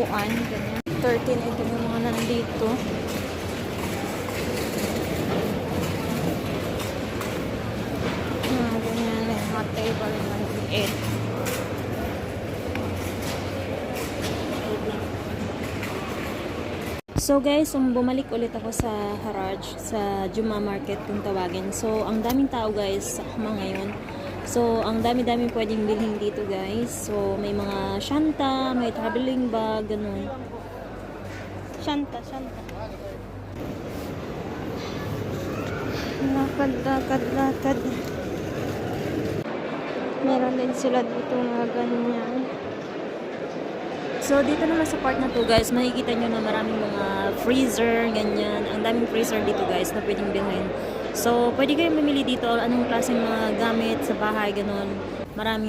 upuan, ganyan. 13, ito yung mga nandito. Ganyan, may mga table, maliit. So guys, bumalik ulit ako sa Haraj, sa Juma Market kung tawagin. So, ang daming tao guys sa ngayon. So, ang dami-dami pwedeng bilhin dito guys. So, may mga shanta, may traveling bag, ganun. Shanta. Lakad. Meron din sila dito mga ganyan. So, dito naman sa part na to guys, makikita nyo na maraming mga freezer, ganyan. Ang daming freezer dito guys na pwedeng bilhin. So, pwede kayong mamili dito anong klaseng mga gamit sa bahay, ganun. Maraming